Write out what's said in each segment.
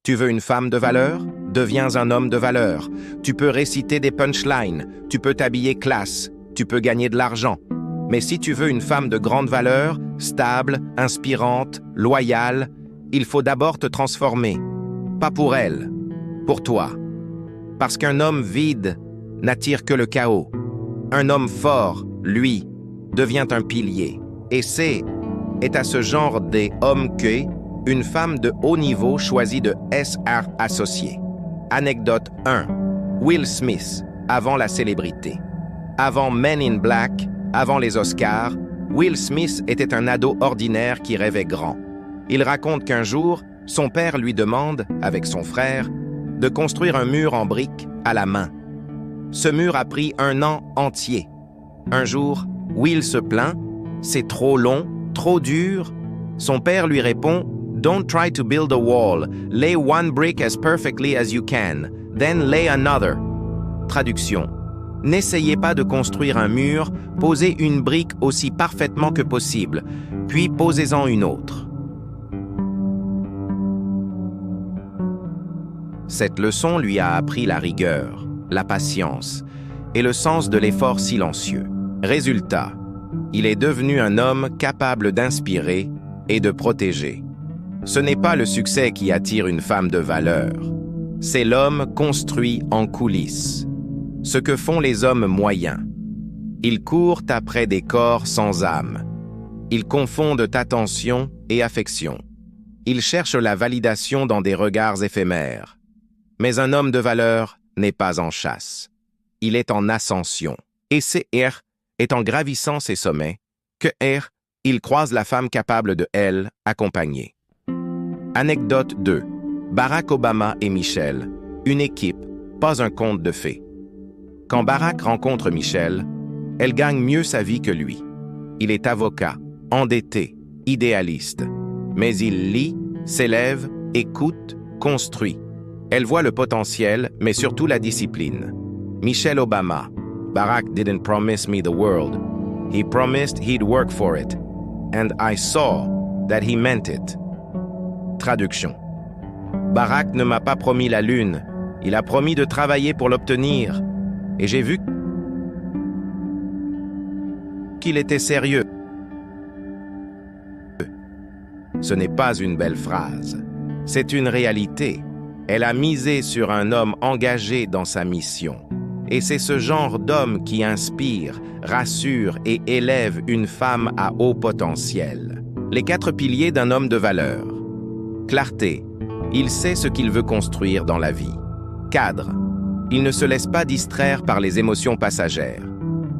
Tu veux une femme de valeur? Deviens un homme de valeur. Tu peux réciter des punchlines, tu peux t'habiller classe, tu peux gagner de l'argent. Mais si tu veux une femme de grande valeur, stable, inspirante, loyale, il faut d'abord te transformer. Pas pour elle, pour toi. Parce qu'un homme vide n'attire que le chaos. Un homme fort, lui, devient un pilier. Et est à ce genre des hommes que une femme de haut niveau choisit de SR associé. Anecdote 1. Will Smith, avant la célébrité. Avant Men in Black, avant les Oscars, Will Smith était un ado ordinaire qui rêvait grand. Il raconte qu'un jour, son père lui demande, avec son frère, de construire un mur en briques à la main. Ce mur a pris 1 an entier. Un jour, Will se plaint, c'est trop long, trop dur. Son père lui répond, Don't try to build a wall. Lay one brick as perfectly as you can. Then lay another. Traduction. N'essayez pas de construire un mur, posez une brique aussi parfaitement que possible, puis posez-en une autre. Cette leçon lui a appris la rigueur, la patience et le sens de l'effort silencieux. Résultat, il est devenu un homme capable d'inspirer et de protéger. Ce n'est pas le succès qui attire une femme de valeur. C'est l'homme construit en coulisses. Ce que font les hommes moyens. Ils courent après des corps sans âme. Ils confondent attention et affection. Ils cherchent la validation dans des regards éphémères. Mais un homme de valeur n'est pas en chasse. Il est en ascension. Et c'est est en gravissant ses sommets que il croise la femme capable de accompagner. Anecdote 2. Barack Obama et Michelle. Une équipe, pas un conte de fées. Quand Barack rencontre Michelle, elle gagne mieux sa vie que lui. Il est avocat, endetté, idéaliste. Mais il lit, s'élève, écoute, construit. Elle voit le potentiel, mais surtout la discipline. Michelle Obama. Barack didn't promise me the world. He promised he'd work for it. And I saw that he meant it. Traduction. Barack ne m'a pas promis la lune. Il a promis de travailler pour l'obtenir. Et j'ai vu qu'il était sérieux. Ce n'est pas une belle phrase. C'est une réalité. Elle a misé sur un homme engagé dans sa mission. Et c'est ce genre d'homme qui inspire, rassure et élève une femme à haut potentiel. Les 4 piliers d'un homme de valeur. Clarté. Il sait ce qu'il veut construire dans la vie. Cadre. Il ne se laisse pas distraire par les émotions passagères.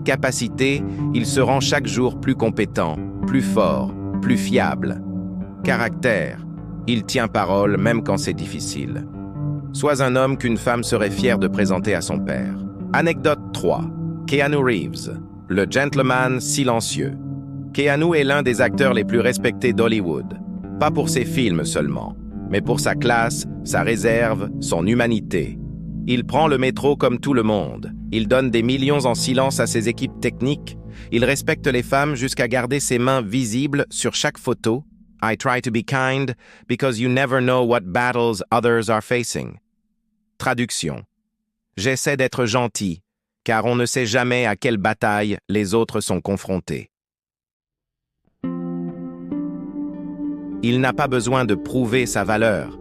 Capacité. Il se rend chaque jour plus compétent, plus fort, plus fiable. Caractère. Il tient parole même quand c'est difficile. Sois un homme qu'une femme serait fière de présenter à son père. Anecdote 3. Keanu Reeves, le gentleman silencieux. Keanu est l'un des acteurs les plus respectés d'Hollywood. Pas pour ses films seulement, mais pour sa classe, sa réserve, son humanité. Il prend le métro comme tout le monde. Il donne des millions en silence à ses équipes techniques. Il respecte les femmes jusqu'à garder ses mains visibles sur chaque photo. I try to be kind because you never know what battles others are facing. Traduction. J'essaie d'être gentil, car on ne sait jamais à quelle bataille les autres sont confrontés. Il n'a pas besoin de prouver sa valeur,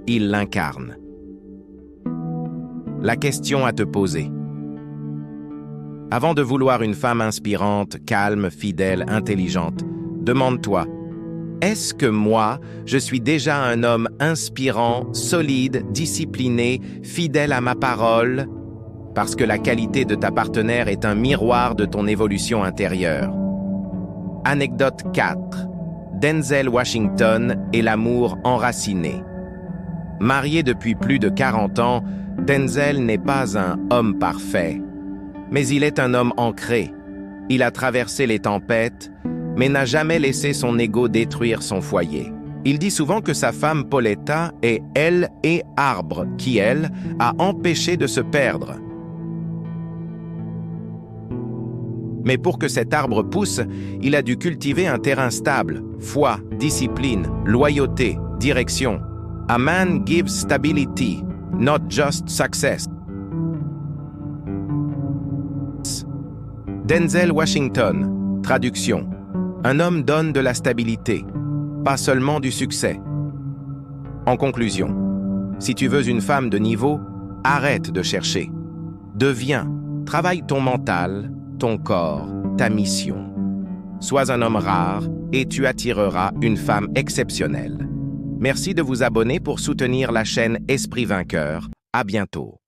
il l'incarne. La question à te poser. Avant de vouloir une femme inspirante, calme, fidèle, intelligente, demande-toi, est-ce que moi, je suis déjà un homme inspirant, solide, discipliné, fidèle à ma parole? Parce que la qualité de ta partenaire est un miroir de ton évolution intérieure. Anecdote 4. Denzel Washington et l'amour enraciné. Marié depuis plus de 40 ans, Denzel n'est pas un homme parfait, mais il est un homme ancré. Il a traversé les tempêtes, mais n'a jamais laissé son ego détruire son foyer. Il dit souvent que sa femme Pauletta est elle et arbre qui, elle, a empêché de se perdre. Mais pour que cet arbre pousse, il a dû cultiver un terrain stable, foi, discipline, loyauté, direction. A man gives stability, not just success. Denzel Washington, traduction. Un homme donne de la stabilité, pas seulement du succès. En conclusion, si tu veux une femme de niveau, arrête de chercher. Deviens, travaille ton mental, ton corps, ta mission. Sois un homme rare et tu attireras une femme exceptionnelle. Merci de vous abonner pour soutenir la chaîne Esprit Vainqueur. À bientôt.